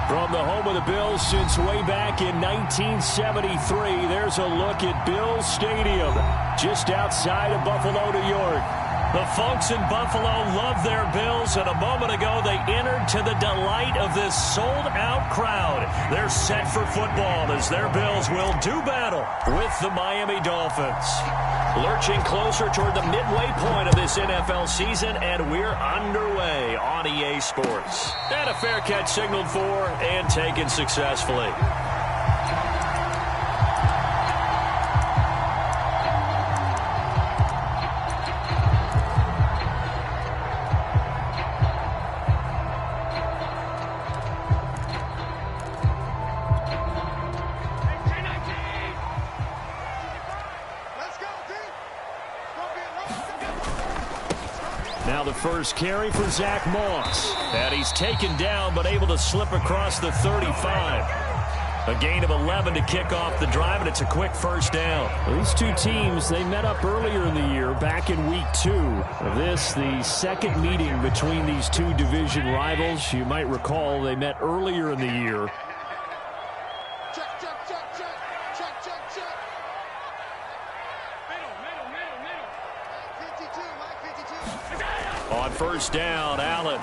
From the home of the Bills since way back in 1973, there's a look at Bills Stadium, just outside of Buffalo, New York. The folks in Buffalo love their Bills, and a moment ago they entered to the delight of this sold-out crowd. They're set for football as their Bills will do battle with the Miami Dolphins. Lurching closer toward the midway point of this NFL season, and we're underway on EA Sports. And a fair catch signaled for and taken successfully. Now the first carry for Zach Moss. And he's taken down but able to slip across the 35. A gain of 11 to kick off the drive, and it's a quick first down. These two teams, they met up earlier in the year, back in week 2. This, the second meeting between these two division rivals. You might recall they met earlier in the year. On first down, Allen.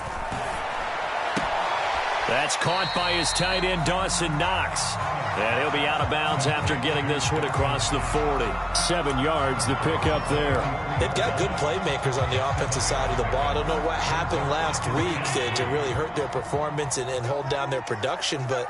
That's caught by his tight end, Dawson Knox. And he'll be out of bounds after getting this one across the 40. 7 yards, the pickup there. They've got good playmakers on the offensive side of the ball. I don't know what happened last week to really hurt their performance and hold down their production, but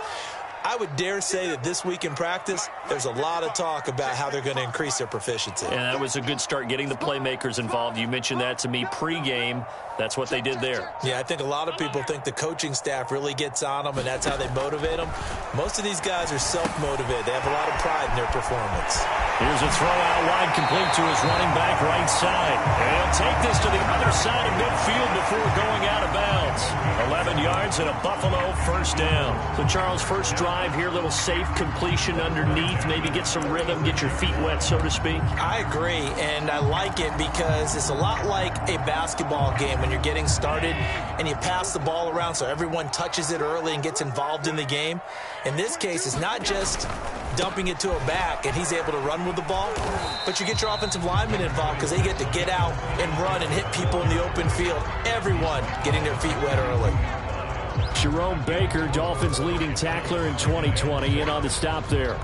I would dare say that this week in practice, there's a lot of talk about how they're going to increase their proficiency. And that was a good start, getting the playmakers involved. You mentioned that to me pregame. That's what they did there. Yeah, I think a lot of people think the coaching staff really gets on them, and that's how they motivate them. Most of these guys are self-motivated. They have a lot of pride in their performance. Here's a throw out wide, complete to his running back right side. And he'll take this to the other side of midfield before going out of bounds. 11 yards and a Buffalo first down. So, Charles, first drive here, little safe completion underneath. Maybe get some rhythm, get your feet wet, so to speak. I agree, and I like it because it's a lot like a basketball game when you're getting started and you pass the ball around so everyone touches it early and gets involved in the game. In this case, it's not just dumping it to a back and he's able to run with the ball, but you get your offensive linemen involved because they get to get out and run and hit people in the open field. Everyone getting their feet wet early. Jerome Baker, Dolphins leading tackler in 2020, in on the stop there.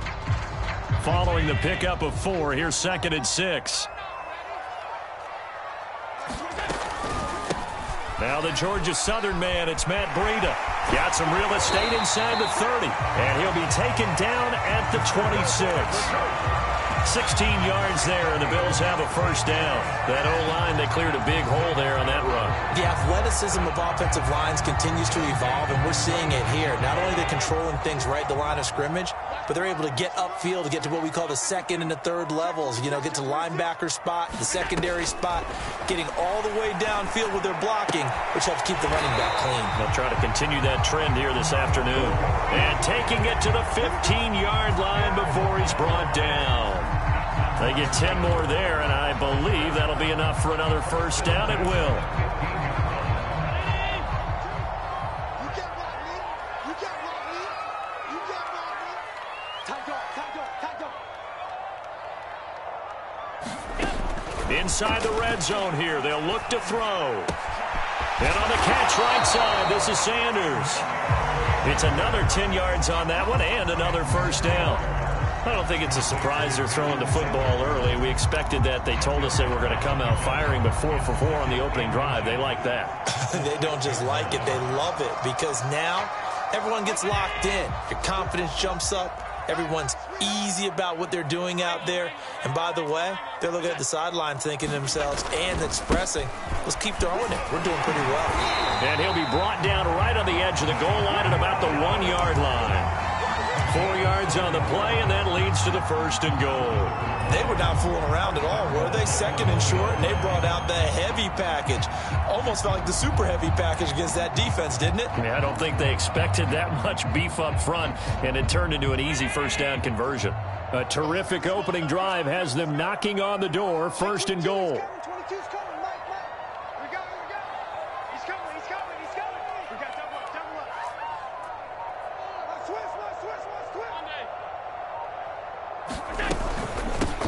Following the pickup of 4, here's 2nd and 6. Now the Georgia Southern man, it's Matt Breida. Got some real estate inside the 30, and he'll be taken down at the 26. 16 yards there, and the Bills have a first down. That O-line, they cleared a big hole there on that run. The athleticism of offensive lines continues to evolve, and we're seeing it here. Not only are they controlling things right at the line of scrimmage, but they're able to get upfield to get to what we call the second and the third levels. You know, get to the linebacker spot, the secondary spot, getting all the way downfield with their blocking, which helps keep the running back clean. They'll try to continue that trend here this afternoon. And taking it to the 15-yard line before he's brought down. They get 10 more there, and I believe that'll be enough for another first down. It will. Inside the red zone here, they'll look to throw. And on the catch right side, this is Sanders. It's another 10 yards on that one and another first down. I don't think it's a surprise they're throwing the football early. We expected that. They told us they were going to come out firing, but 4 for 4 on the opening drive. They like that. They don't just like it, they love it, because now everyone gets locked in. Your confidence jumps up. Everyone's easy about what they're doing out there. And by the way, they're looking at the sideline thinking to themselves and expressing, let's keep throwing it. We're doing pretty well. And he'll be brought down right on the edge of the goal line at about the 1-yard line. 4 yards on the play, and that leads to the first and goal. They were not fooling around at all, were they? Second and short, and they brought out the heavy package. Almost felt like the super heavy package against that defense, didn't it? Yeah, I don't think they expected that much beef up front, and it turned into an easy first down conversion. A terrific opening drive has them knocking on the door, first and goal.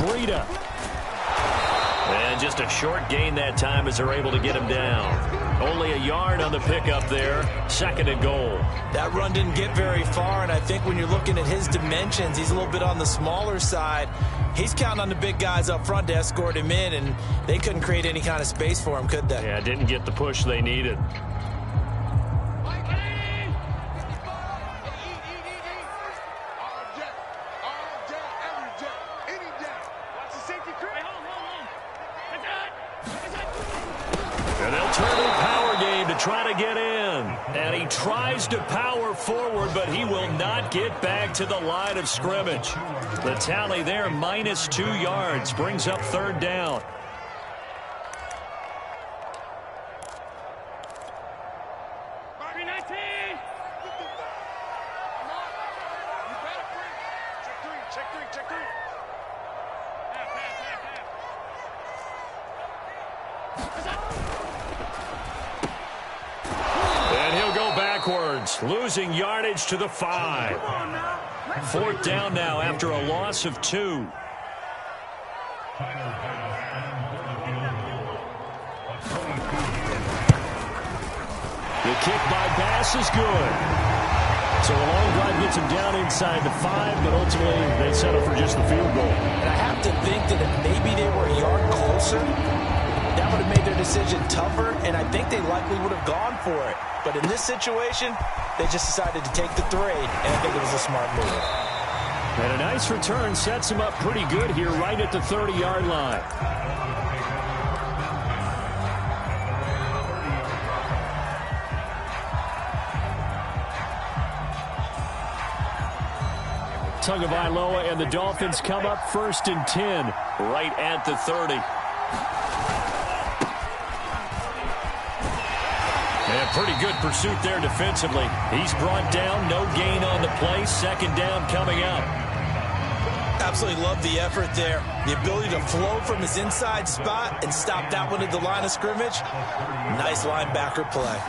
Breida. And just a short gain that time as they're able to get him down. Only a yard on the pickup there. 2nd and goal. That run didn't get very far, and I think when you're looking at his dimensions, he's a little bit on the smaller side. He's counting on the big guys up front to escort him in, and they couldn't create any kind of space for him, could they? Yeah, didn't get the push they needed. And they'll turn to the power game to try to get in. And he tries to power forward, but he will not get back to the line of scrimmage. The tally there, -2 yards, brings up 3rd down. And he'll go backwards, losing yardage to the 5. 4th down now after a loss of 2. The kick by Bass is good. So a long drive gets him down inside the 5, but ultimately they settle for just the field goal. And I have to think that if maybe they were a yard closer, that would have made their decision tougher, and I think they likely would have gone for it. But in this situation, they just decided to take the 3, and I think it was a smart move. And a nice return sets him up pretty good here right at the 30-yard line. Tagovailoa and the Dolphins come up 1st and 10 right at the 30. And pretty good pursuit there defensively. He's brought down, no gain on the play. 2nd down coming up. Absolutely love the effort there. The ability to flow from his inside spot and stop that one at the line of scrimmage. Nice linebacker play.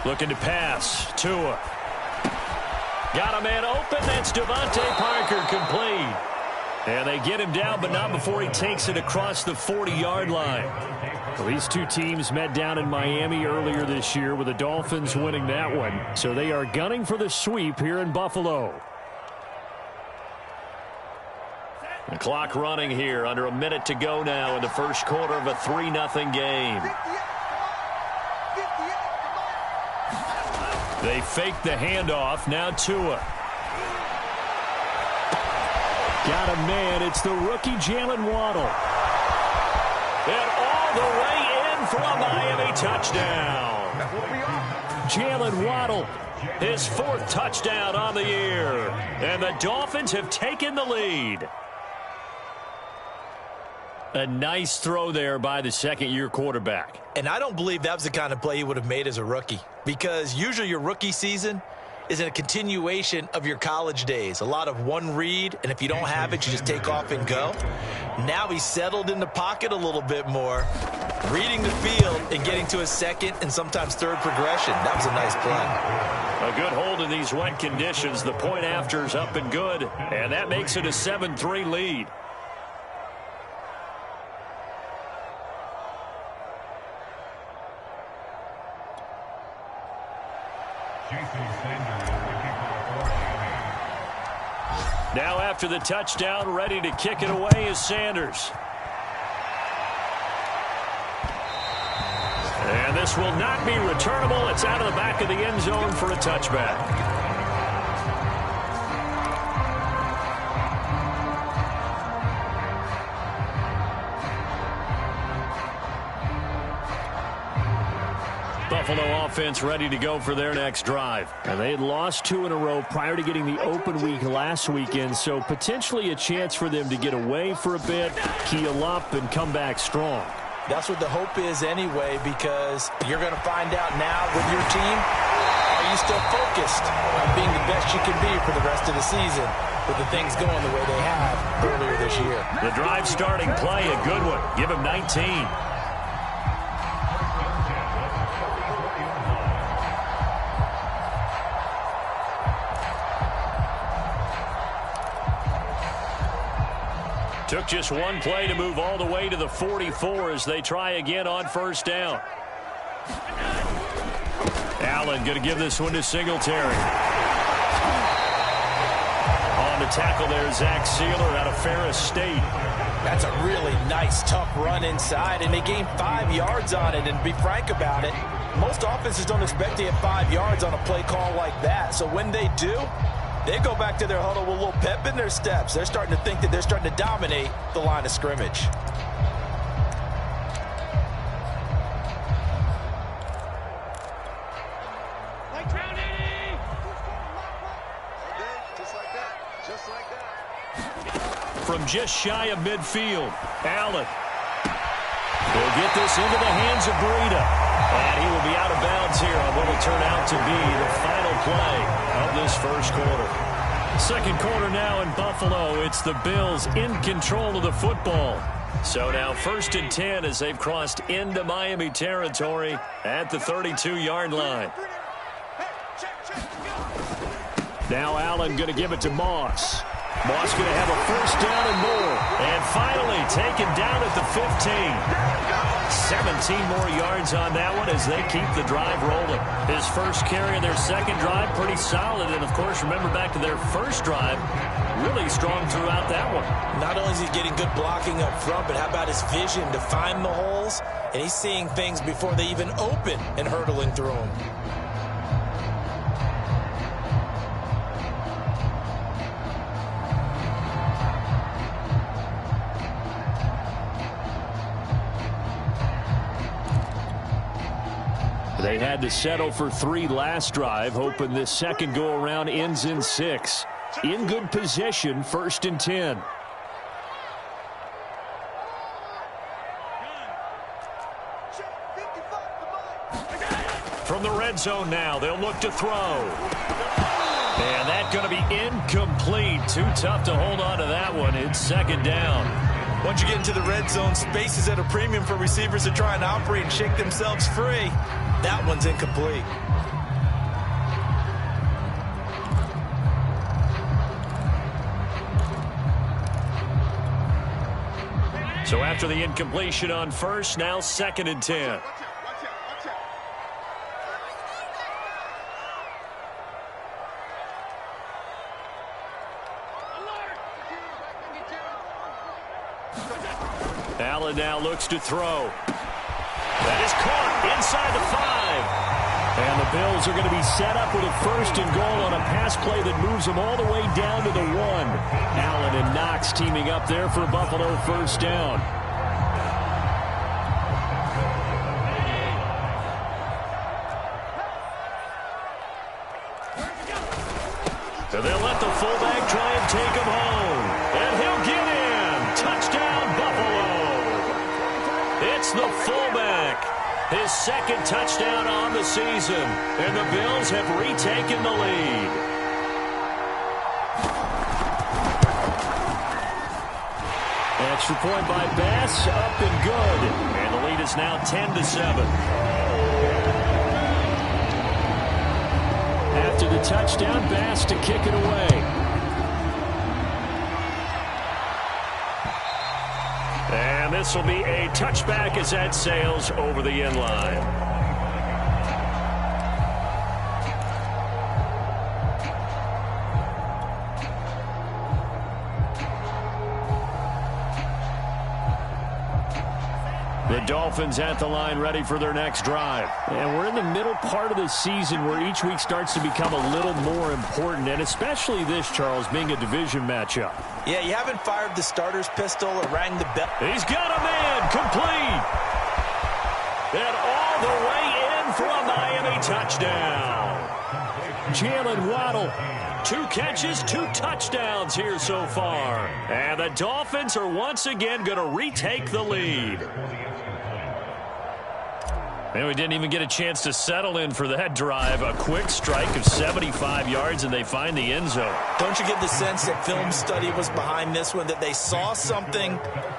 Looking to pass. Tua. Got a man open. That's Devontae Parker complete. And they get him down, but not before he takes it across the 40-yard line. Well, these two teams met down in Miami earlier this year with the Dolphins winning that one. So they are gunning for the sweep here in Buffalo. The clock running here, under a minute to go now in the first quarter of a 3-0 game. They fake the handoff. Now Tua. Got a man. It's the rookie Jalen Waddle. And all the way in for a Miami touchdown. Jalen Waddle, his 4th touchdown on the year. And the Dolphins have taken the lead. A nice throw there by the 2nd-year quarterback. And I don't believe that was the kind of play he would have made as a rookie, because usually your rookie season is a continuation of your college days. A lot of one read, and if you don't have it, you just take off and go. Now he's settled in the pocket a little bit more, reading the field and getting to his 2nd and sometimes 3rd progression. That was a nice play. A good hold in these wet conditions. The point after is up and good, and that makes it a 7-3 lead. Now after the touchdown, ready to kick it away is Sanders. And this will not be returnable. It's out of the back of the end zone for a touchback. Buffalo offense ready to go for their next drive. And they had lost 2 in a row prior to getting the open week last weekend, so potentially a chance for them to get away for a bit, keel up, and come back strong. That's what the hope is anyway, because you're going to find out now with your team, are you still focused on being the best you can be for the rest of the season with the things going the way they have earlier this year. The drive starting play, a good one. Give him 19. Took just one play to move all the way to the 44 as they try again on first down. Allen going to give this one to Singletary. On the tackle there, Zach Sealer out of Ferris State. That's a really nice, tough run inside, and they gained 5 yards on it. And to be frank about it, most offenses don't expect to get 5 yards on a play call like that. So when they do, they go back to their huddle with a little pep in their steps. They're starting to think that they're starting to dominate the line of scrimmage. From just shy of midfield, Allen will get this into the hands of Breida. And he will be out of bounds here on what will turn out to be the final play of this first quarter. Second quarter now in Buffalo. It's the Bills in control of the football. So now 1st and 10 as they've crossed into Miami territory at the 32-yard line. Now Allen going to give it to Moss. Moss going to have a first down and more. And finally taken down at the 15. 17 more yards on that one as they keep the drive rolling. His first carry of their second drive, pretty solid. And, of course, remember back to their first drive, really strong throughout that one. Not only is he getting good blocking up front, but how about his vision to find the holes? And he's seeing things before they even open and hurtling through them. They had to settle for 3 last drive, hoping this second go-around ends in 6. In good position, 1st and 10. From the red zone now, they'll look to throw. And that's going to be incomplete. Too tough to hold on to that one. It's second down. Once you get into the red zone, space is at a premium for receivers to try and operate and shake themselves free. That one's incomplete. So after the incompletion on first, now 2nd and 10. Allen now looks to throw. That is caught inside the 5. And the Bills are going to be set up with a 1st and goal on a pass play that moves them all the way down to the 1. Allen and Knox teaming up there for Buffalo first down. So they'll let the fullback try and take him home. And he'll get in. Touchdown, Buffalo. It's the fullback. His 2nd touchdown on the season. And the Bills have retaken the lead. Extra point by Bass, up and good. And the lead is now 10-7. After the touchdown, Bass to kick it away. And this will be a touchback as that sails over the end line. The Dolphins at the line ready for their next drive. And we're in the middle part of the season where each week starts to become a little more important, and especially this, Charles, being a division matchup. Yeah, you haven't fired the starter's pistol or rang the bell. He's got a man complete. And all the way in for a Miami touchdown. Jalen Waddle. 2 catches, 2 touchdowns here so far. And the Dolphins are once again going to retake the lead. And we didn't even get a chance to settle in for that drive. A quick strike of 75 yards, and they find the end zone. Don't you get the sense that film study was behind this one, that they saw something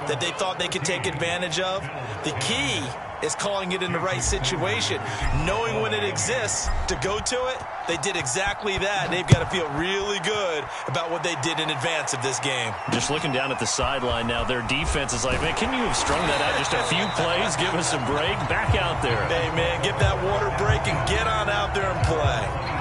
that they thought they could take advantage of? The key is calling it in the right situation. Knowing when it exists to go to it, they did exactly that. They've got to feel really good about what they did in advance of this game. Just looking down at the sideline now, their defense is like, man, can you have strung that out just a few plays? Give us a break. Back out there. Hey, man, give that water break and get on out there and play.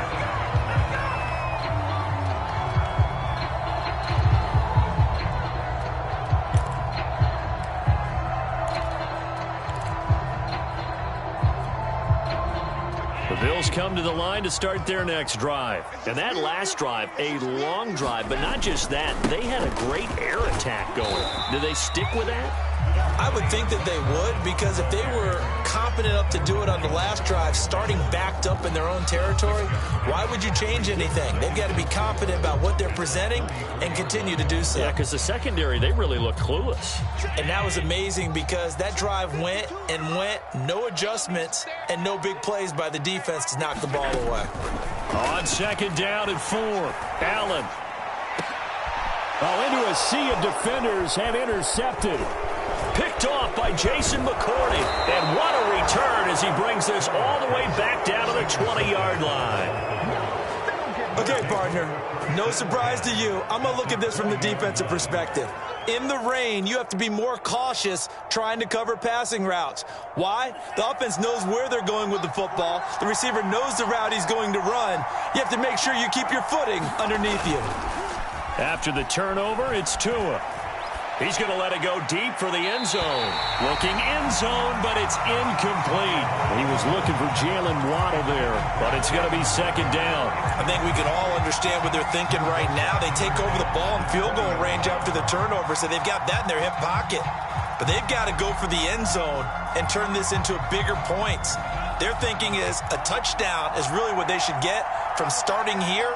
The Bills come to the line to start their next drive. And that last drive, a long drive, but not just that. They had a great air attack going. Do they stick with that? I would think that they would, because if they were confident enough to do it on the last drive, starting backed up in their own territory, why would you change anything? They've got to be confident about what they're presenting and continue to do so. Yeah, because the secondary, they really looked clueless. And that was amazing because that drive went and went, no adjustments and no big plays by the defense to knock the ball away. On second down and 4, Allen. Into a sea of defenders and intercepted. Picked off by Jason McCourty. And what a return as he brings this all the way back down to the 20-yard line. Okay, partner, no surprise to you. I'm going to look at this from the defensive perspective. In the rain, you have to be more cautious trying to cover passing routes. Why? The offense knows where they're going with the football. The receiver knows the route he's going to run. You have to make sure you keep your footing underneath you. After the turnover, it's Tua. He's going to let it go deep for the end zone. Looking end zone, but it's incomplete. He was looking for Jalen Waddle there, but it's going to be second down. I think we can all understand what they're thinking right now. They take over the ball in field goal range after the turnover, so they've got that in their hip pocket. But they've got to go for the end zone and turn this into bigger points. Their thinking is a touchdown is really what they should get from starting here.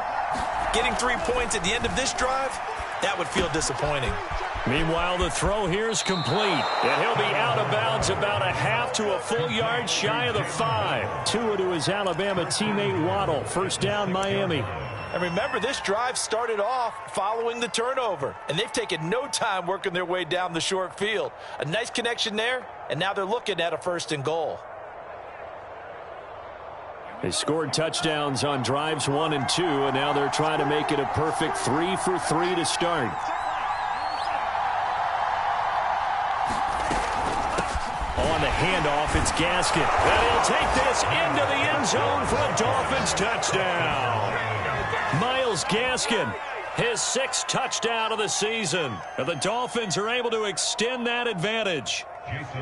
Getting 3 points at the end of this drive, that would feel disappointing. Meanwhile, the throw here is complete. And he'll be out of bounds about a half to a full yard shy of the 5. Tua to his Alabama teammate Waddle. First down, Miami. And remember, this drive started off following the turnover. And they've taken no time working their way down the short field. A nice connection there, and now they're looking at a 1st and goal. They scored touchdowns on drives 1 and 2, and now they're trying to make it a perfect 3 for 3 to start. On the handoff, it's Gaskin. And he'll take this into the end zone for a Dolphins touchdown. Myles Gaskin, his 6th touchdown of the season. And the Dolphins are able to extend that advantage.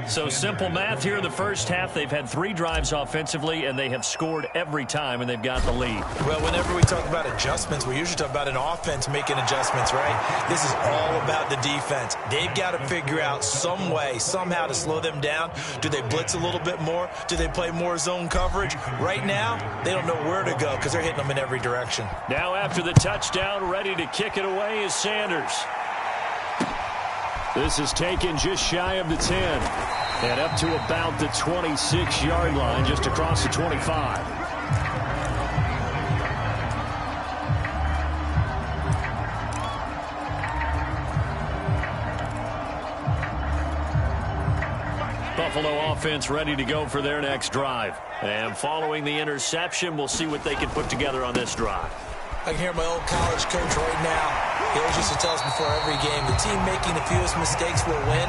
So simple math here in the first half. They've had 3 drives offensively, and they have scored every time, and they've got the lead. Well, whenever we talk about adjustments, we usually talk about an offense making adjustments, right? This is all about the defense. They've got to figure out some way, somehow to slow them down. Do they blitz a little bit more? Do they play more zone coverage? Right now, they don't know where to go because they're hitting them in every direction. Now after the touchdown, ready to kick it away is Sanders. This is taken just shy of the 10. And up to about the 26-yard line, just across the 25. Buffalo offense ready to go for their next drive. And following the interception, we'll see what they can put together on this drive. I can hear my old college coach right now. He always used to tell us before every game, the team making the fewest mistakes will win.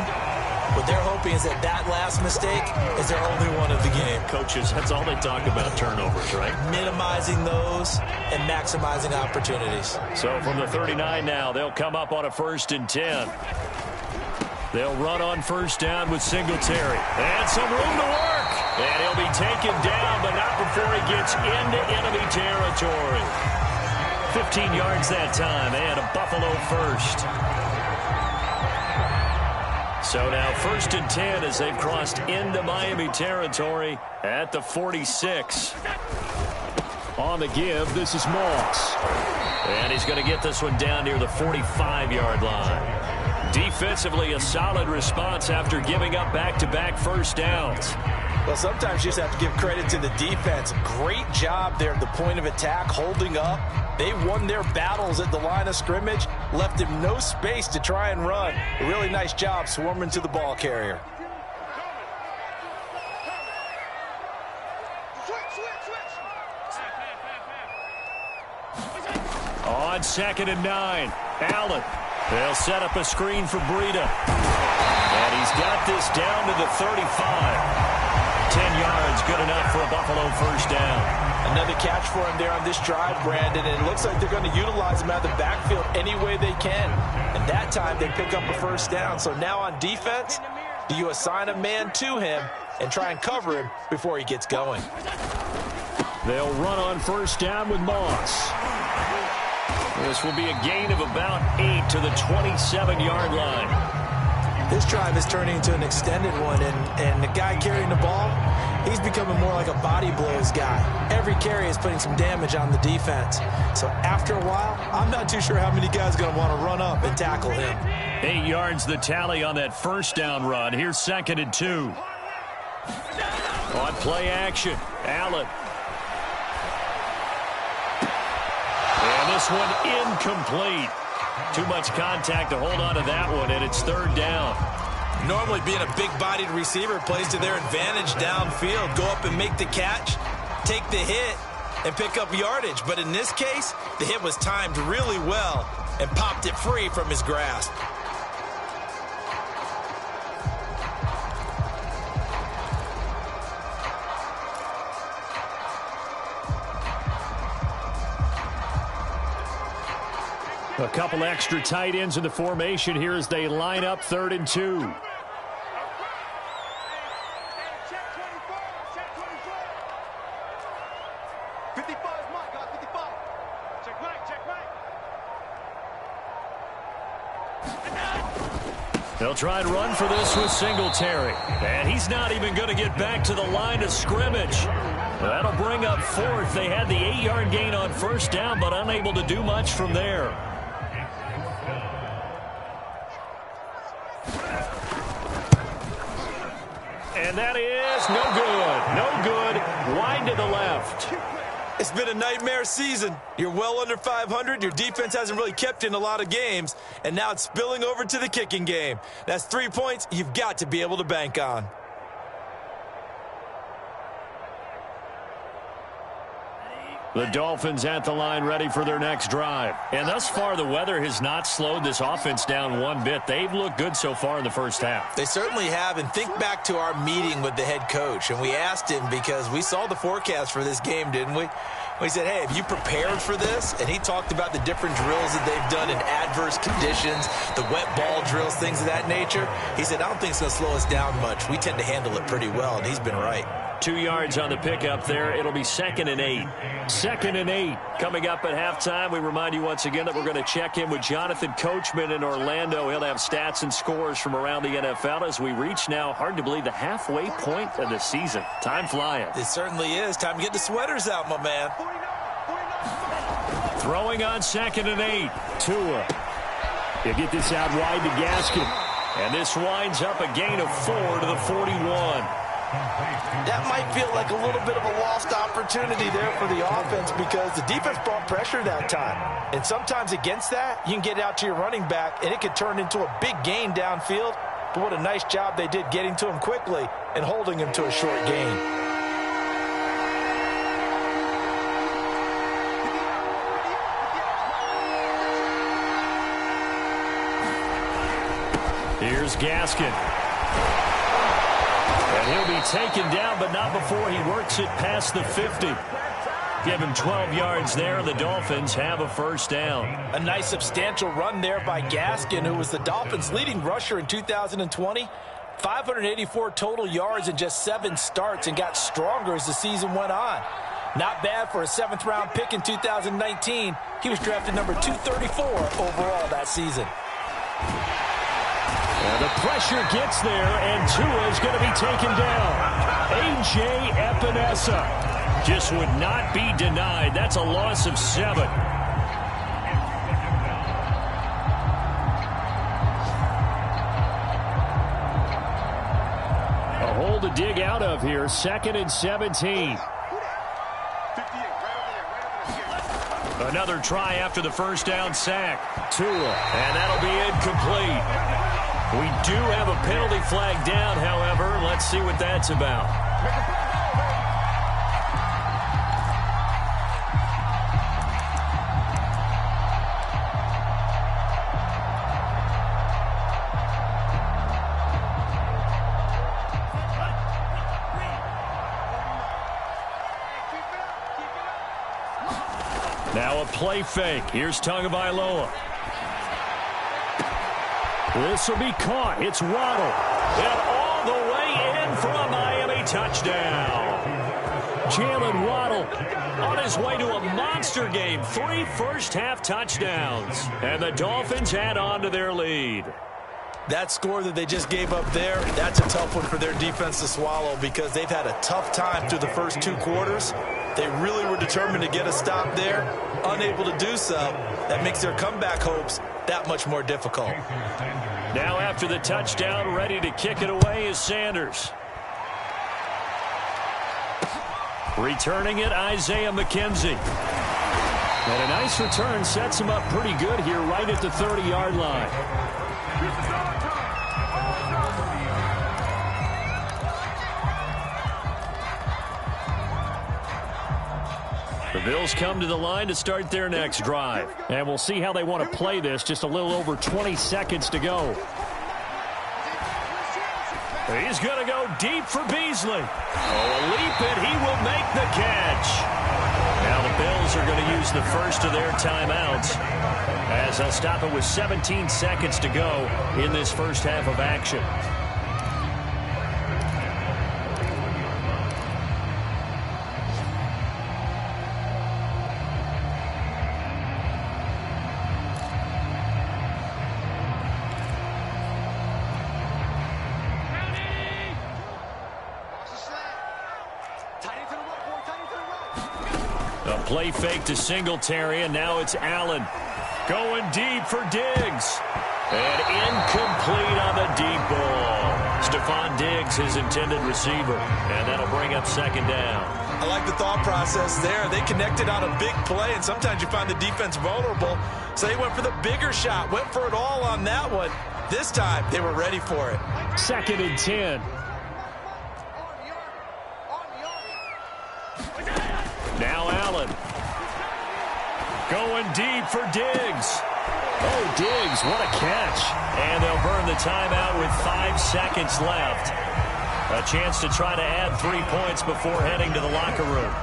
What they're hoping is that that last mistake is their only one of the game. Coaches, that's all they talk about, turnovers, right? Minimizing those and maximizing opportunities. So from the 39 now, they'll come up on a 1st and 10. They'll run on 1st down with Singletary. And some room to work. And he'll be taken down, but not before he gets into enemy territory. 15 yards that time, and a Buffalo 1st. So now 1st and 10 as they've crossed into Miami territory at the 46. On the give, this is Moss. And he's going to get this one down near the 45-yard line. Defensively, a solid response after giving up back-to-back 1st downs. Well, sometimes you just have to give credit to the defense. Great job there at the point of attack, holding up. They won their battles at the line of scrimmage, left him no space to try and run. A really nice job swarming to the ball carrier. on 2nd and 9. Allen. They'll set up a screen for Breida. And he's got this down to the 35. 10 yards, good enough for a Buffalo first down. Another catch for him there on this drive, Brandon, and it looks like they're going to utilize him out of the backfield any way they can. And that time they pick up a first down. So now on defense, do you assign a man to him and try and cover him before he gets going? They'll run on first down with Moss. This will be a gain of about 8 to the 27-yard line. This drive is turning into an extended one, and the guy carrying the ball, he's becoming more like a body blows guy. Every carry is putting some damage on the defense. So after a while, I'm not too sure how many guys are going to want to run up and tackle him. 8 yards the tally on that first down run. Here's 2nd and 2. On play action, Allen. And this one incomplete. Too much contact to hold on to that one, and it's 3rd down. Normally being a big-bodied receiver plays to their advantage downfield. Go up and make the catch, take the hit, and pick up yardage. But in this case, the hit was timed really well and popped it free from his grasp. A couple extra tight ends in the formation here as they line up 3rd and 2. They'll try and run for this with Singletary. And he's not even going to get back to the line of scrimmage. That'll bring up 4th. They had the 8-yard gain on first down, but unable to do much from there. And that is no good. No good. Wide to the left. It's been a nightmare season. You're well under 500. Your defense hasn't really kept in a lot of games. And now it's spilling over to the kicking game. That's 3 points you've got to be able to bank on. The Dolphins at the line ready for their next drive. And thus far, the weather has not slowed this offense down one bit. They've looked good so far in the first half. They certainly have. And think back to our meeting with the head coach. And we asked him because we saw the forecast for this game, didn't we? We said, hey, have you prepared for this? And he talked about the different drills that they've done in adverse conditions, the wet ball drills, things of that nature. He said, I don't think it's going to slow us down much. We tend to handle it pretty well, and he's been right. 2 yards on the pickup there. It'll be 2nd and 8. 2nd and 8 coming up at halftime. We remind you once again that we're going to check in with Jonathan Coachman in Orlando. He'll have stats and scores from around the NFL as we reach now, hard to believe, the halfway point of the season. Time flying. It certainly is. Time to get the sweaters out, my man. Throwing on 2nd and 8. Tua. He'll get this out wide to Gaskin. And this winds up a gain of 4 to the 41. That might feel like a little bit of a lost opportunity there for the offense because the defense brought pressure that time. And sometimes against that, you can get out to your running back, and it could turn into a big gain downfield. But what a nice job they did getting to him quickly and holding him to a short gain. Here's Gaskin. And he'll be taken down, but not before he works it past the 50. Give him 12 yards there. The Dolphins have a first down. A nice substantial run there by Gaskin, who was the Dolphins' leading rusher in 2020. 584 total yards in just 7 starts and got stronger as the season went on. Not bad for a 7th-round pick in 2019. He was drafted number 234 overall that season. And the pressure gets there, and Tua is going to be taken down. A.J. Epinesa just would not be denied. That's a loss of 7. A hole to dig out of here. 2nd and 17. Another try after the first down sack. Tua, and that'll be incomplete. We do have a penalty flag down, however. Let's see what that's about. Now a play fake. Here's Tagovailoa. This will be caught. It's Waddle. And all the way in for a Miami touchdown. Jalen Waddle on his way to a monster game. 3 first-half touchdowns. And the Dolphins add on to their lead. That score that they just gave up there, that's a tough one for their defense to swallow because they've had a tough time through the first 2 quarters. They really were determined to get a stop there, unable to do so. That makes their comeback hopes that much more difficult. Now after the touchdown, ready to kick it away is Sanders. Returning it, Isaiah McKenzie. And a nice return sets him up pretty good here right at the 30-yard line. The Bills come to the line to start their next drive. And we'll see how they want to play this. Just a little over 20 seconds to go. He's going to go deep for Beasley. Oh, a leap, and he will make the catch. Now the Bills are going to use the first of their timeouts as they'll stop it with 17 seconds to go in this first half of action. A play fake to Singletary, and now it's Allen. Going deep for Diggs. And incomplete on the deep ball. Stephon Diggs, his intended receiver. And that'll bring up second down. I like the thought process there. They connected on a big play, and sometimes you find the defense vulnerable. So they went for the bigger shot, went for it all on that one. This time, they were ready for it. 2nd and 10. Now Allen. Going deep for Diggs. Oh, Diggs, what a catch. And they'll burn the timeout with 5 seconds left. A chance to try to add 3 points before heading to the locker room.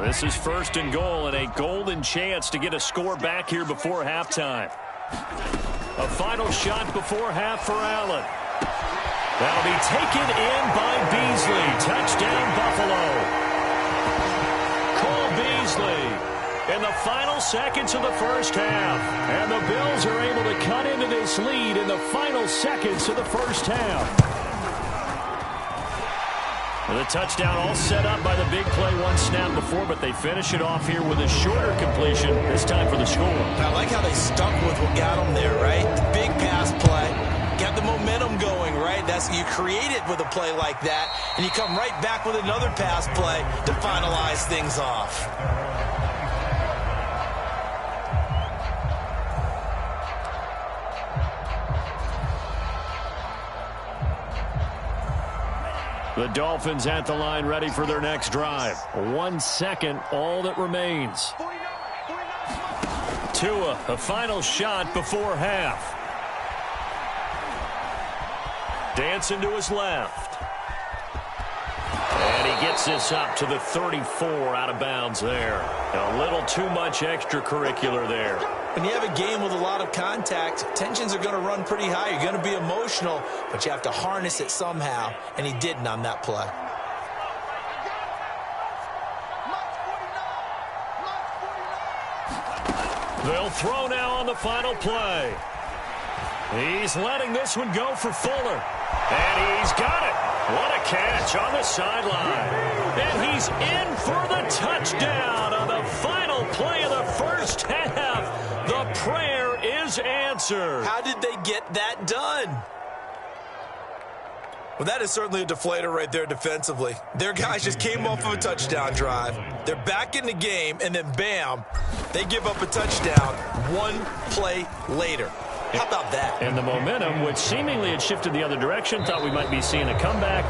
This is 1st and goal and a golden chance to get a score back here before halftime. A final shot before half for Allen. That'll be taken in by Beasley. Touchdown, Buffalo. Cole Beasley in the final seconds of the first half. And the Bills are able to cut into this lead in the final seconds of the first half. The touchdown all set up by the big play 1 snap before, but they finish it off here with a shorter completion, this time for the score. I like how they stuck with what got them there, right? The big pass play, got the momentum going, right? That's you create it with a play like that, and you come right back with another pass play to finalize things off. The Dolphins at the line ready for their next drive. 1 second, all that remains. Tua, a final shot before half. Dancing to his left. And he gets this up to the 34 out of bounds there. A little too much extracurricular there. When you have a game with a lot of contact, tensions are going to run pretty high. You're going to be emotional, but you have to harness it somehow, and he didn't on that play. They'll throw now on the final play. He's letting this one go for Fuller. And he's got it. What a catch on the sideline. And he's in for the touchdown on the final play of the first half. The prayer is answered. How did they get that done? Well, that is certainly a deflator right there defensively. Their guys just came off of a touchdown drive. They're back in the game, and then bam, they give up a touchdown 1 play later. How about that? And the momentum, which seemingly had shifted the other direction, thought we might be seeing a comeback.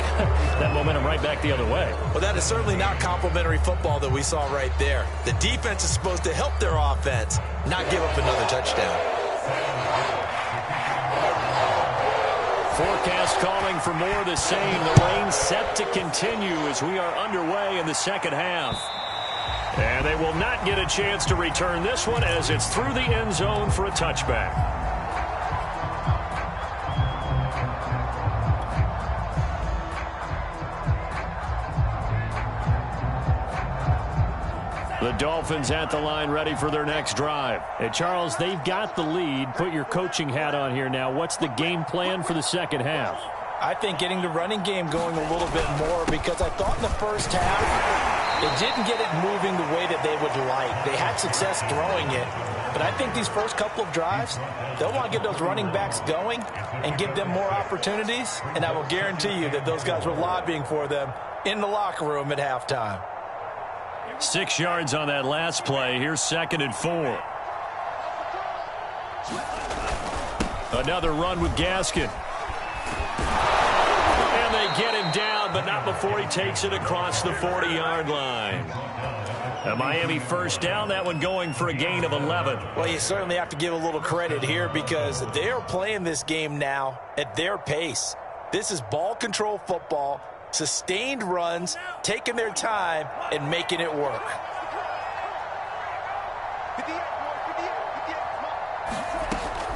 That momentum right back the other way. Well, that is certainly not complimentary football that we saw right there. The defense is supposed to help their offense, not give up another touchdown. Forecast calling for more of the same. The rain set to continue as we are underway in the second half. And they will not get a chance to return this one as it's through the end zone for a touchback. The Dolphins at the line ready for their next drive. Hey, Charles, they've got the lead. Put your coaching hat on here now. What's the game plan for the second half? I think getting the running game going a little bit more, because I thought in the first half they didn't get it moving the way that they would like. They had success throwing it, but I think these first couple of drives, they'll want to get those running backs going and give them more opportunities, and I will guarantee you that those guys were lobbying for them in the locker room at halftime. 6 yards on that last play. Here's 2nd and 4. Another run with Gaskin. And they get him down, but not before he takes it across the 40-yard line. A Miami first down, that one going for a gain of 11. Well, you certainly have to give a little credit here because they are playing this game now at their pace. This is ball control football. Sustained runs, taking their time, and making it work.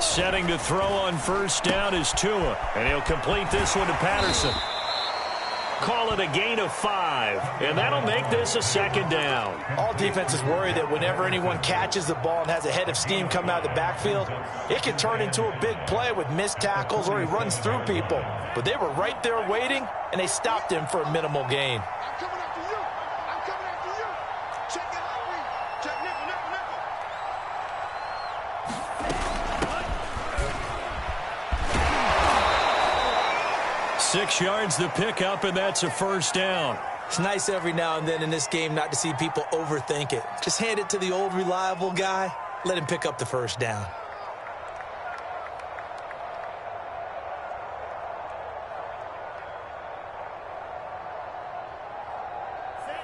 Setting to throw on first down is Tua, and he'll complete this one to Patterson. Call it a gain of 5, and that'll make this a 2nd down. All defenses worry that whenever anyone catches the ball and has a head of steam come out of the backfield, it can turn into a big play with missed tackles or he runs through people. But they were right there waiting, and they stopped him for a minimal gain. I'm coming after you. I'm coming after you. Check it out, read. Check nickel, nickel, nickel. 6 yards the pickup, and that's a first down. It's nice every now and then in this game not to see people overthink it. Just hand it to the old reliable guy. Let him pick up the first down.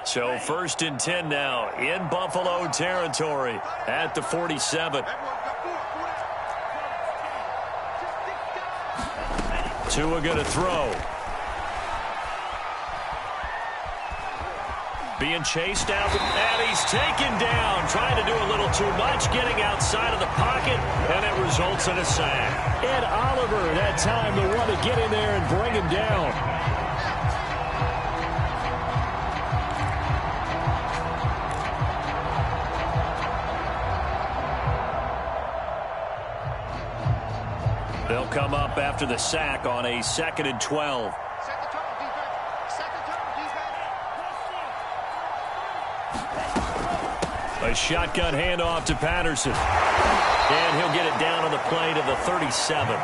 So 1st and 10 now in Buffalo territory at the 47. Tua going to throw. Being chased out, and he's taken down. Trying to do a little too much, getting outside of the pocket, and it results in a sack. Ed Oliver, that time, the one to get in there and bring him down. They'll come up after the sack on a 2nd and 12. Set the tone, defense. Set the tone, defense. A shotgun handoff to Patterson. And he'll get it down on the play to the 37.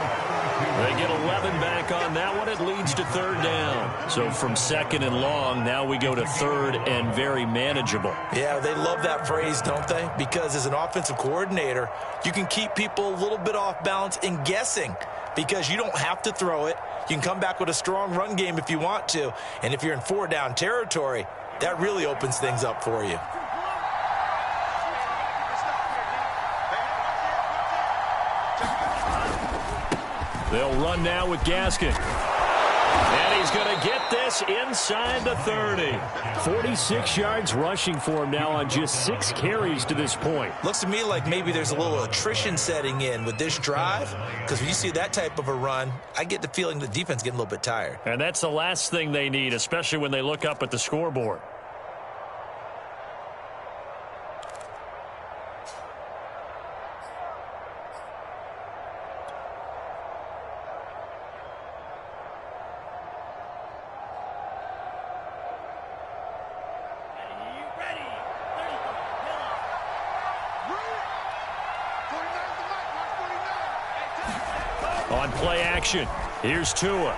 They get 11 back on that one. It leads to 3rd down. So from 2nd and long, now we go to 3rd and very manageable. Yeah, they love that phrase, don't they? Because as an offensive coordinator, you can keep people a little bit off balance and guessing because you don't have to throw it. You can come back with a strong run game if you want to. And if you're in 4-down territory, that really opens things up for you. They'll run now with Gaskin. And he's going to get this inside the 30. 46 yards rushing for him now on just 6 carries to this point. Looks to me like maybe there's a little attrition setting in with this drive, because when you see that type of a run, I get the feeling the defense getting a little bit tired. And that's the last thing they need, especially when they look up at the scoreboard. On play action, here's Tua.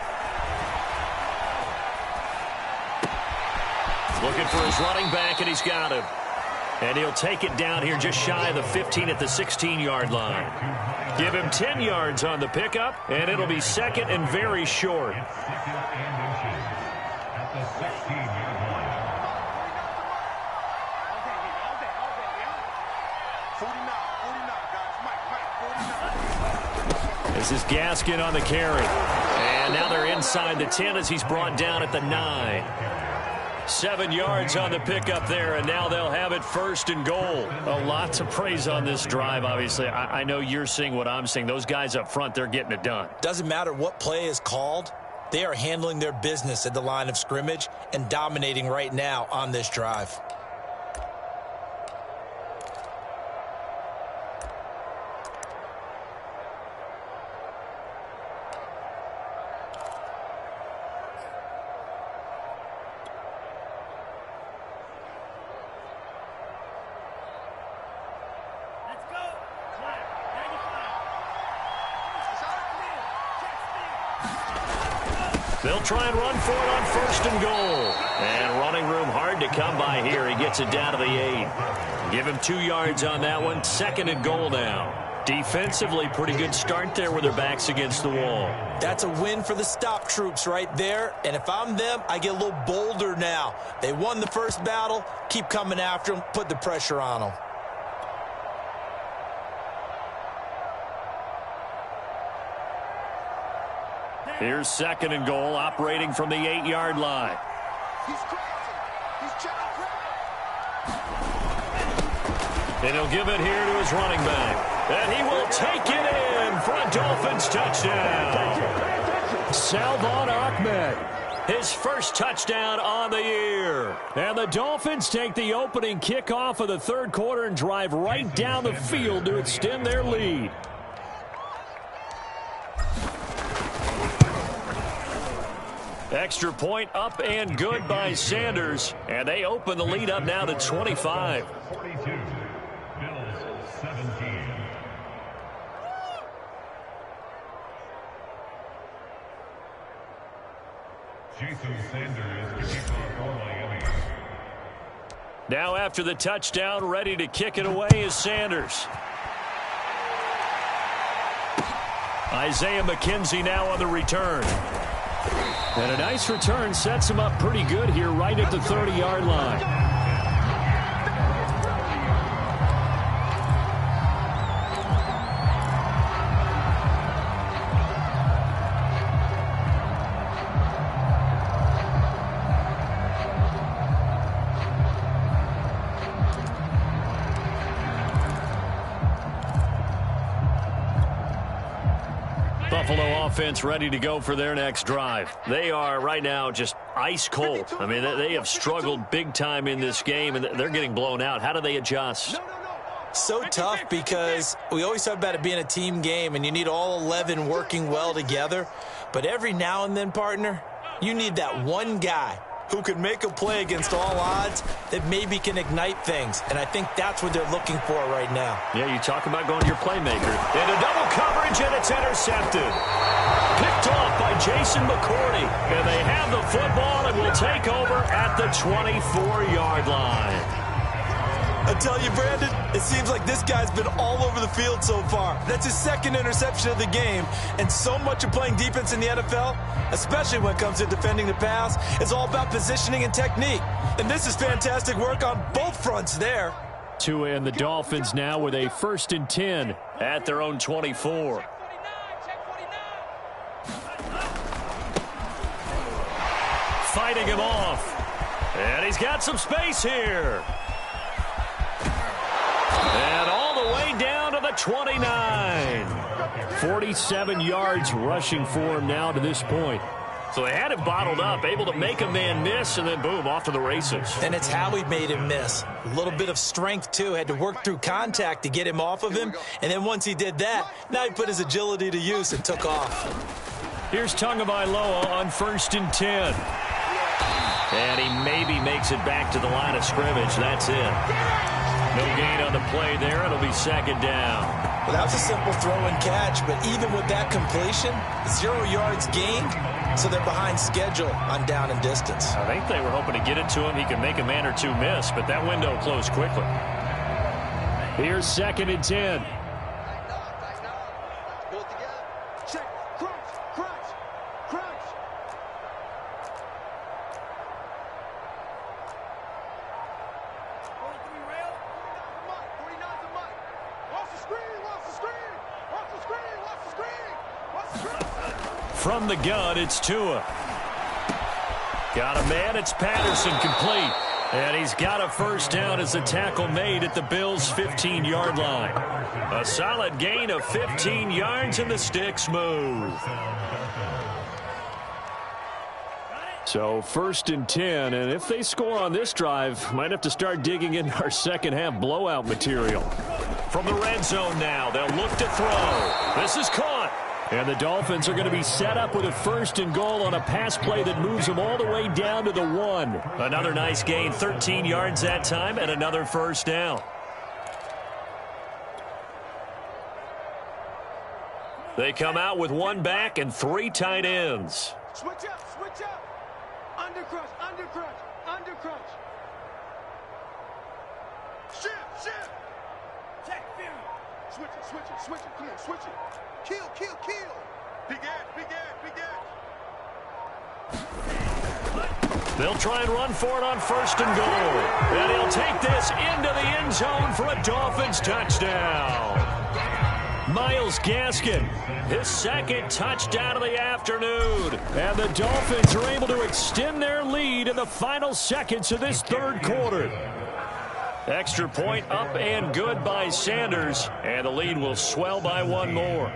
Looking for his running back, and he's got him. And he'll take it down here just shy of the 15 at the 16-yard line. Give him 10 yards on the pickup, and it'll be second and very short. This is Gaskin on the carry. And now they're inside the 10 as he's brought down at the 9. 7 yards on the pickup there, and now they'll have it first and goal. A lot to praise on this drive, obviously. I know you're seeing what I'm seeing. Those guys up front, they're getting it done. Doesn't matter what play is called. They are handling their business at the line of scrimmage and dominating right now on this drive. They'll try and run for it on first and goal. And running room hard to come by here. He gets it down to the 8. Give him 2 yards on that one. Second and goal now. Defensively, pretty good start there with their backs against the wall. That's a win for the stop troops right there. And if I'm them, I get a little bolder now. They won the first battle. Keep coming after them. Put the pressure on them. Here's second and goal, operating from the 8-yard line. He's crazy. He's checking crazy. And he'll give it here to his running back. And he will take it in for a Dolphins touchdown. Salvon Ahmed, his first touchdown on the year. And the Dolphins take the opening kickoff of the third quarter and drive right down the field to extend their lead. Extra point up and good by Sanders. And they open the lead up now to 25. 42. Bills 17. Jason Sanders to kick off for Miami. Now after the touchdown, ready to kick it away is Sanders. Isaiah McKenzie now on the return. And a nice return sets him up pretty good here right at the 30-yard line. Buffalo offense ready to go for their next drive. They are right now just ice cold. I mean, they have struggled big time in this game, and they're getting blown out. How do they adjust? So tough because we always talk about it being a team game, and you need all 11 working well together. But every now and then, partner, you need that one guy who can make a play against all odds that maybe can ignite things. And I think that's what they're looking for right now. Yeah, you talk about going to your playmaker. Into double coverage, and it's intercepted. Picked off by Jason McCourty. And they have the football and will take over at the 24-yard line. I tell you, Brandon, it seems like this guy's been all over the field so far. That's his second interception of the game. And so much of playing defense in the NFL, especially when it comes to defending the pass, is all about positioning and technique. And this is fantastic work on both fronts there. Tua and the Dolphins now with a 1st and 10 at their own 24. Fighting him off. And he's got some space here. And all the way down to the 29. 47 yards rushing for him now to this point. So they had it bottled up, able to make a man miss, and then boom, off to the races. And it's how he made him miss. A little bit of strength, too. Had to work through contact to get him off of him. And then once he did that, now he put his agility to use and took off. Here's Tagovailoa on 1st and 10. And he maybe makes it back to the line of scrimmage. That's it. No gain on the play there. It'll be 2nd down. Well, that was a simple throw and catch, but even with that completion, 0 yards gained, so they're behind schedule on down and distance. I think they were hoping to get it to him. He could make a man or two miss, but that window closed quickly. Here's 2nd and 10. Tighten up. Pull it together. Check. Crunch. Crunch. Crunch. 43 rail. 49's a mutt. Watch the screen. Watch the screen. Watch the screen. Watch the screen. Watch the screen. From the gun, it's Tua. Got a man. It's Patterson, complete. And he's got a first down as the tackle made at the Bills' 15-yard line. A solid gain of 15 yards, and the sticks move. So 1st and 10, and if they score on this drive, might have to start digging in our second-half blowout material. From the red zone now, they'll look to throw. This is caught. And the Dolphins are going to be set up with a 1st and goal on a pass play that moves them all the way down to the 1. Another nice gain, 13 yards that time, and another first down. They come out with 1 back and 3 tight ends. Switch up. Switch up. Under crunch. Under crunch. Under crunch. Shift. Shift. Check. Switch it. Switch it. Switch it. Come on. Switch it. Kill. Big edge. They'll try and run for it on 1st and goal. And he'll take this into the end zone for a Dolphins touchdown. Miles Gaskin, his 2nd touchdown of the afternoon. And the Dolphins are able to extend their lead in the final seconds of this 3rd quarter. Extra point up and good by Sanders. And the lead will swell by 1 more.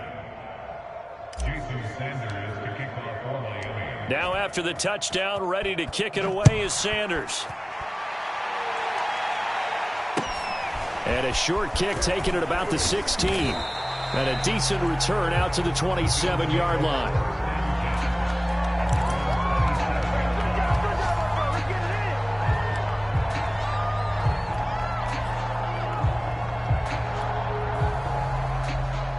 Now after the touchdown, ready to kick it away is Sanders. And a short kick taken at about the 16. And a decent return out to the 27-yard line.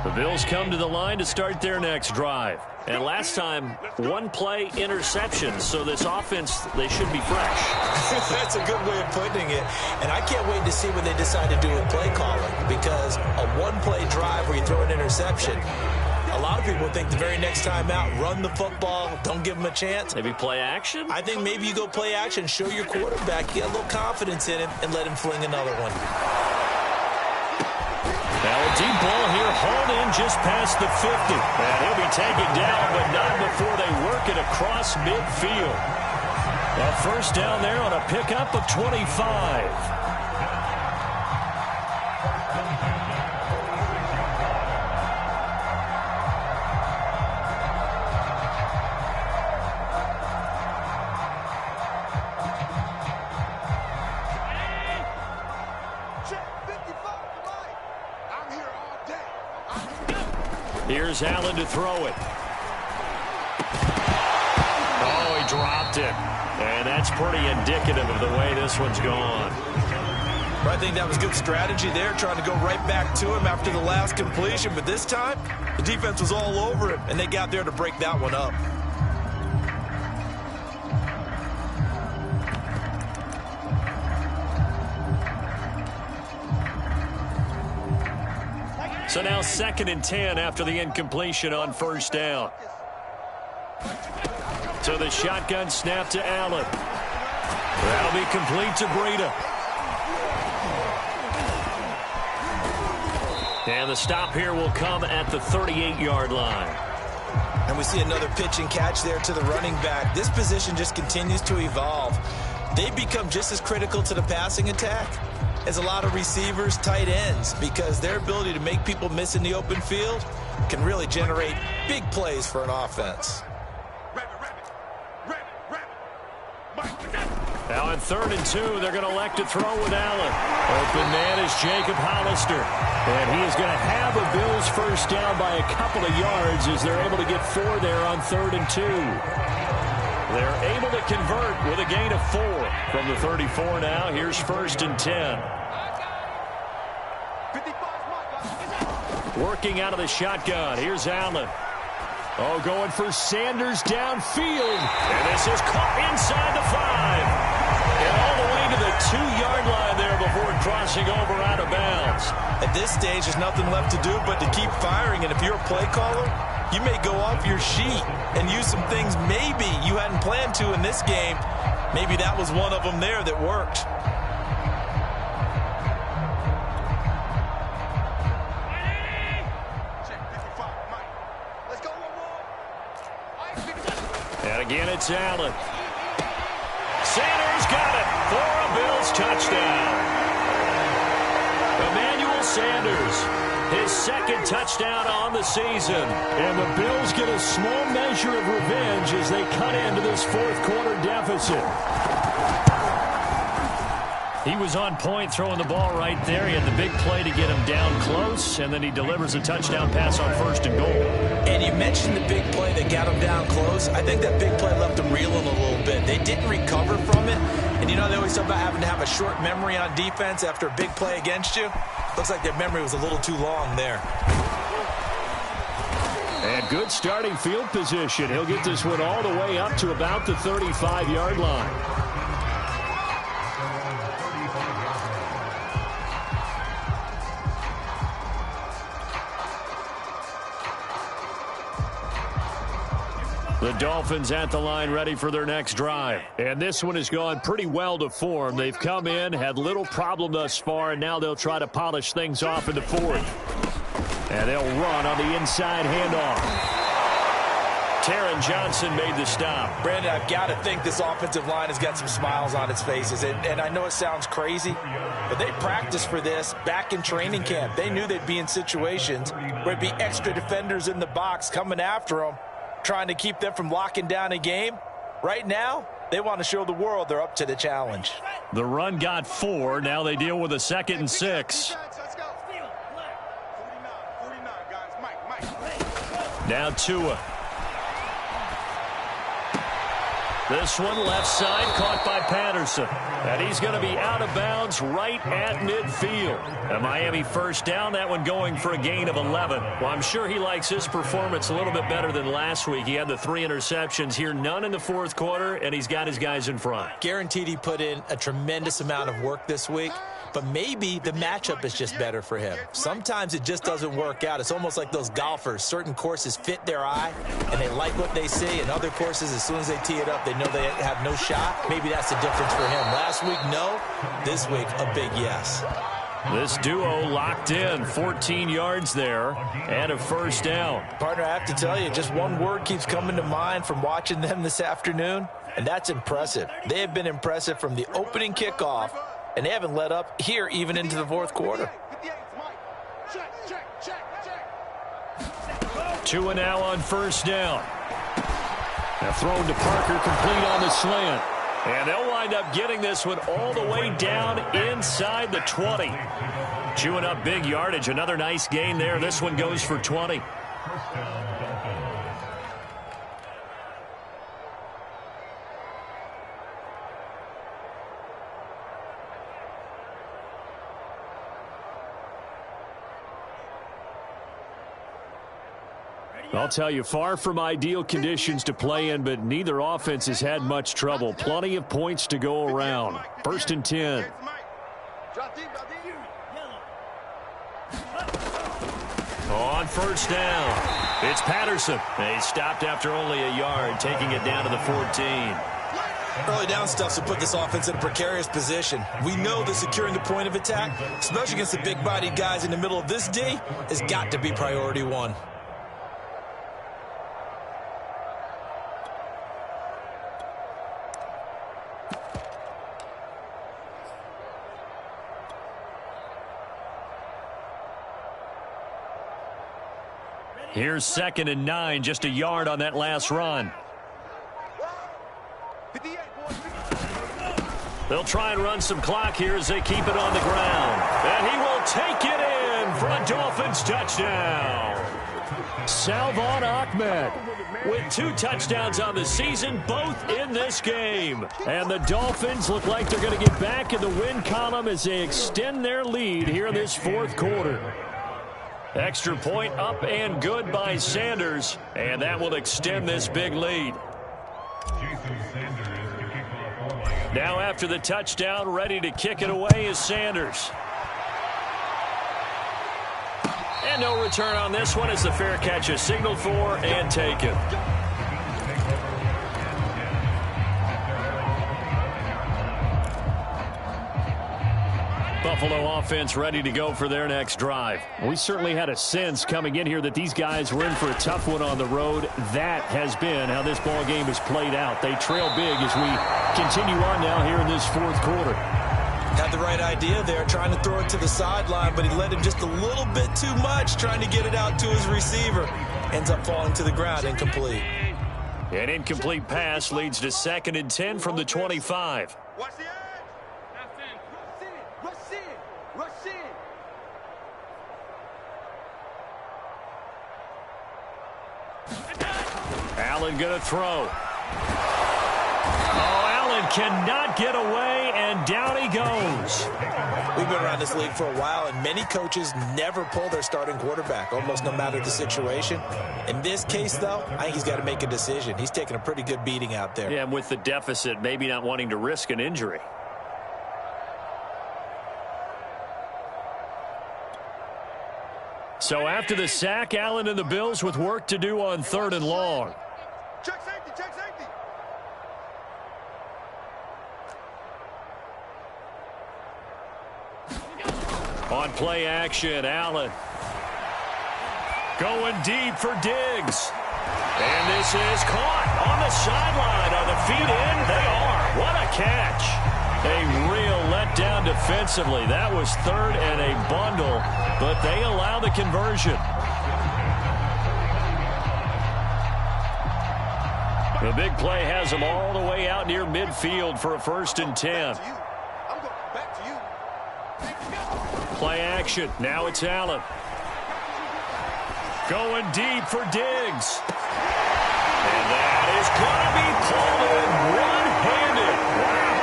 The Bills come to the line to start their next drive. And last time, 1 play interception. So this offense, they should be fresh. That's a good way of putting it. And I can't wait to see what they decide to do with play calling. Because a 1-play drive where you throw an interception, a lot of people think the very next time out, run the football, don't give them a chance. Maybe play action? I think maybe you go play action, show your quarterback, get a little confidence in him, and let him fling another one. Now a deep ball here, hauled in just past the 50. And he'll be taken down, but not before they work it across midfield. A first down there on a pickup of 25. Here's Allen to throw it. Oh, he dropped it. And that's pretty indicative of the way this one's gone. I think that was good strategy there, trying to go right back to him after the last completion. But this time, the defense was all over him, and they got there to break that one up. So now 2nd and 10 after the incompletion on first down. So the shotgun snap to Allen. That'll be complete to Breida. And the stop here will come at the 38-yard line. And we see another pitch and catch there to the running back. This position just continues to evolve. They become just as critical to the passing attack as a lot of receivers, tight ends, because their ability to make people miss in the open field can really generate big plays for an offense. Now on 3rd and 2, they're going to elect to throw with Allen. Open man is Jacob Hollister. And he is going to have a Bills first down by a couple of yards as they're able to get 4 there on 3rd and 2. They're able to convert with a gain of 4 from the 34 now. Here's 1st and 10. Working out of the shotgun. Here's Allen. Oh, going for Sanders downfield. And this is caught inside the 5. And all the way to the 2-yard line there before crossing over out of bounds. At this stage, there's nothing left to do but to keep firing. And if you're a play caller, you may go off your sheet and use some things maybe you hadn't planned to in this game. Maybe that was one of them there that worked. And again, it's Allen. Sanders got it for a Bills touchdown. Emmanuel Sanders, his second touchdown on the season. And the Bills get a small measure of revenge as they cut into this fourth-quarter deficit. He was on point throwing the ball right there. He had the big play to get him down close, and then he delivers a touchdown pass on 1st and goal. And you mentioned the big play that got him down close. I think that big play left him reeling a little bit. They didn't recover from it. And you know, they always talk about having to have a short memory on defense after a big play against you. Looks like their memory was a little too long there. And good starting field position. He'll get this one all the way up to about the 35-yard line. The Dolphins at the line ready for their next drive. And this one has gone pretty well to form. They've come in, had little problem thus far, and now they'll try to polish things off in the fourth. And they'll run on the inside handoff. Taron Johnson made the stop. Brandon, I've got to think this offensive line has got some smiles on its faces. And I know it sounds crazy, but they practiced for this back in training camp. They knew they'd be in situations where there'd be extra defenders in the box coming after them, trying to keep them from locking down a game. Right now, they want to show the world they're up to the challenge. The run got 4. Now they deal with a 2nd and 6. Now Tua. This one left side caught by Patterson. And he's going to be out of bounds right at midfield. A Miami first down, that one going for a gain of 11. Well, I'm sure he likes his performance a little bit better than last week. He had the 3 interceptions here, none in the fourth quarter, and he's got his guys in front. Guaranteed he put in a tremendous amount of work this week. But maybe the matchup is just better for him. Sometimes it just doesn't work out. It's almost like those golfers. Certain courses fit their eye, and they like what they see. And other courses, as soon as they tee it up, they know they have no shot. Maybe that's the difference for him. Last week, no. This week, a big yes. This duo locked in, 14 yards there, and a first down. Partner, I have to tell you, just one word keeps coming to mind from watching them this afternoon, and that's impressive. They have been impressive from the opening kickoff, and they haven't let up here even into the fourth quarter. Tua now on first down. Now thrown to Parker, complete on the slant. And they'll wind up getting this one all the way down inside the 20. Chewing up big yardage. Another nice gain there. This one goes for 20. I'll tell you, far from ideal conditions to play in, but neither offense has had much trouble. Plenty of points to go around. 1st and 10. On first down, it's Patterson. He stopped after only a yard, taking it down to the 14. Early down stuff to put this offense in a precarious position. We know that securing the point of attack, especially against the big-bodied guys in the middle of this D, has got to be priority one. Here's 2nd and 9, just a yard on that last run. They'll try and run some clock here as they keep it on the ground. And he will take it in for a Dolphins touchdown. Salvon Ahmed with 2 touchdowns on the season, both in this game. And the Dolphins look like they're going to get back in the win column as they extend their lead here in this fourth quarter. Extra point up and good by Sanders, and that will extend this big lead. Now after the touchdown, ready to kick it away is Sanders. And no return on this one as the fair catch is signaled for and taken. Buffalo offense ready to go for their next drive. We certainly had a sense coming in here that these guys were in for a tough one on the road. That has been how this ball game has played out. They trail big as we continue on now here in this fourth quarter. Had the right idea there, trying to throw it to the sideline, but he led him just a little bit too much, trying to get it out to his receiver. Ends up falling to the ground, incomplete. An incomplete pass leads to 2nd and 10 from the 25. Watch the edge. Rush in. Rush in. Allen going to throw. Oh, Allen cannot get away, and down he goes. We've been around this league for a while, and many coaches never pull their starting quarterback, almost no matter the situation. In this case, though, I think he's got to make a decision. He's taking a pretty good beating out there. Yeah, and with the deficit, maybe not wanting to risk an injury. So after the sack, Allen and the Bills with work to do on 3rd and long. Check safety, check safety. On play action, Allen. Going deep for Diggs. And this is caught on the sideline. Are the feet in? They are. What a catch. A real letdown defensively. That was 3rd and a bundle, but they allow the conversion. The big play has them all the way out near midfield for a 1st and 10. I'm going back to you. Play action. Now it's Allen. Going deep for Diggs. And that is going to be pulled in one-handed. Wow.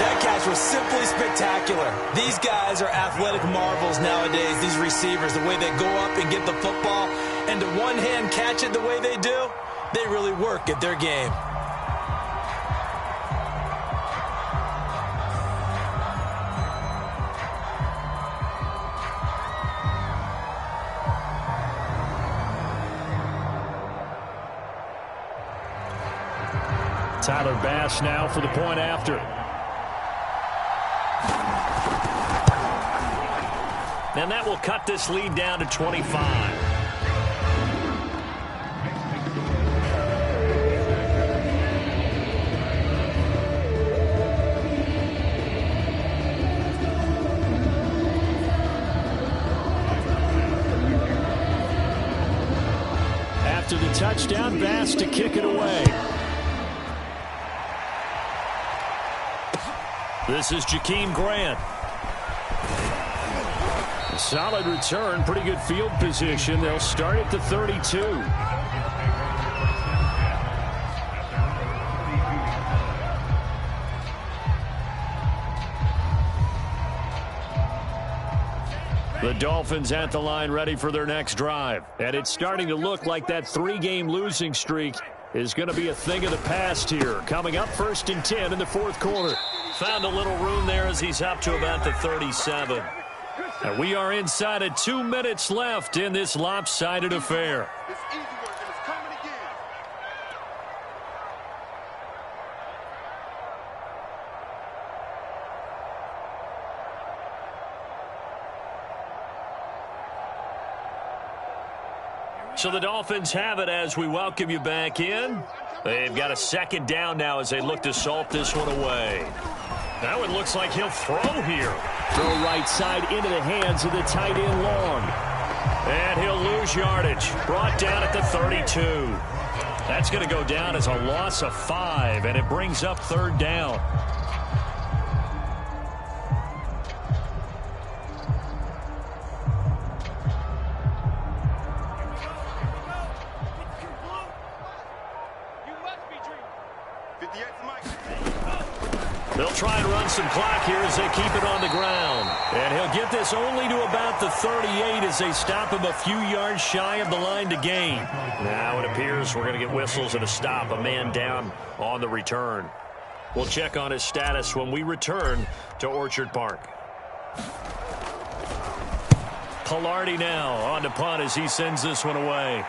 That catch was simply spectacular. These guys are athletic marvels nowadays, these receivers, the way they go up and get the football, and to one-hand catch it the way they do, they really work at their game. Tyler Bass now for the point after. And that will cut this lead down to 25. After the touchdown, Bass to kick it away. This is Jakeem Grant. A solid return, pretty good field position. They'll start at the 32. The Dolphins at the line ready for their next drive. And it's starting to look like that 3-game losing streak is going to be a thing of the past here. Coming up 1st and 10 in the 4th quarter. Found a little room there as he's up to about the 37. And we are inside of 2 minutes left in this lopsided affair. It's easy work and it's coming again. So the Dolphins have it as we welcome you back in. They've got a 2nd down now as they look to salt this one away. Now it looks like he'll throw here. Throw right side into the hands of the tight end Long. And he'll lose yardage. Brought down at the 32. That's going to go down as a loss of 5, and it brings up 3rd down. 58's Mike. They'll try and run some clock here as they keep it on the ground. And he'll get this only to about the 38 as they stop him a few yards shy of the line to gain. Now it appears we're going to get whistles and a stop. A man down on the return. We'll check on his status when we return to Orchard Park. Pilardi now on to punt as he sends this one away.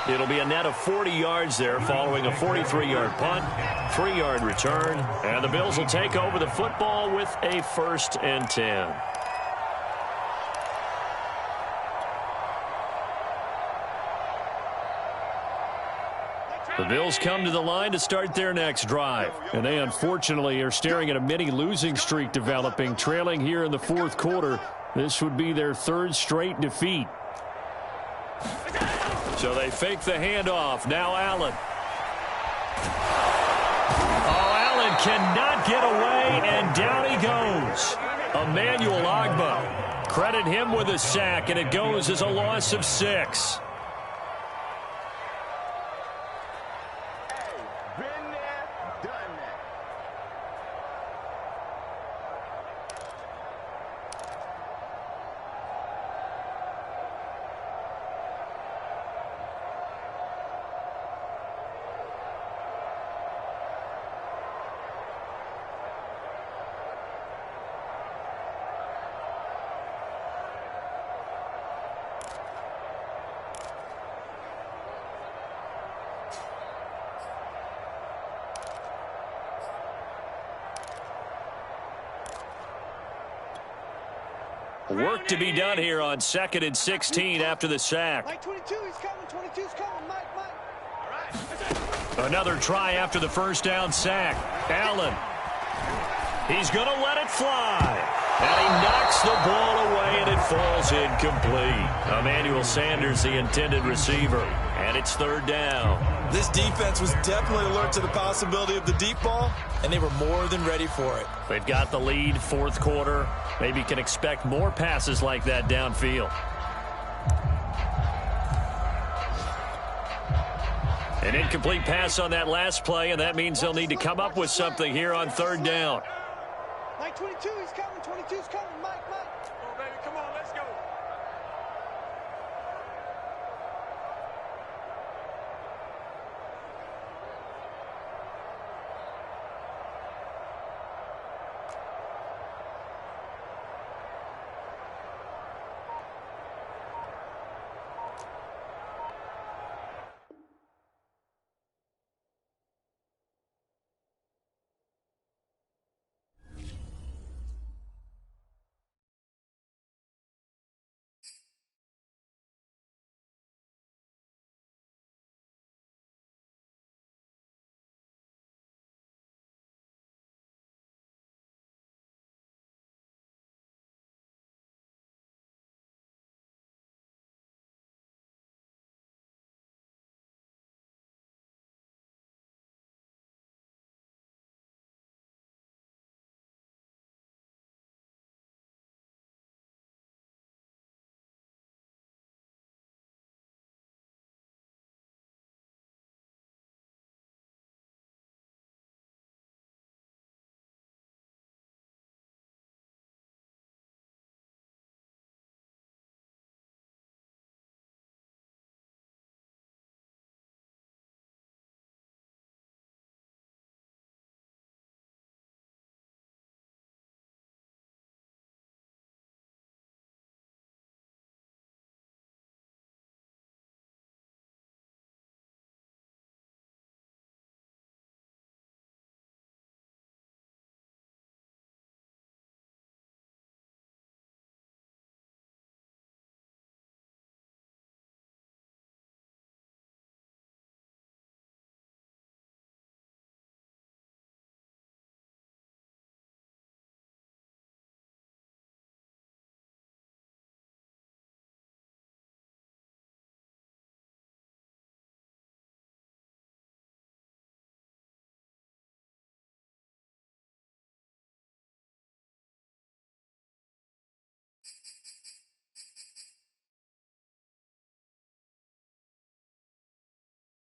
It'll be a net of 40 yards there following a 43-yard punt, 3-yard return, and the Bills will take over the football with a 1st and 10. The Bills come to the line to start their next drive. And they unfortunately are staring at a mini losing streak developing, trailing here in the 4th quarter. This would be their 3rd straight defeat. So they fake the handoff. Now Allen. Oh, Allen cannot get away, and down he goes. Emmanuel Ogbah. Credit him with a sack, and it goes as a loss of 6. Work to be done here on 2nd and 16 after the sack. Mike 22, he's coming. 22's coming. Mike. All right. Another try after the first down sack. Allen. He's going to let it fly. And he knocks the ball away, and it falls incomplete. Emmanuel Sanders, the intended receiver. And it's 3rd down. This defense was definitely alert to the possibility of the deep ball, and they were more than ready for it. They've got the lead, 4th quarter. Maybe can expect more passes like that downfield. An incomplete pass on that last play, and that means they'll need to come up with something here on 3rd down. Mike 22, he's coming. 22's coming. Mike.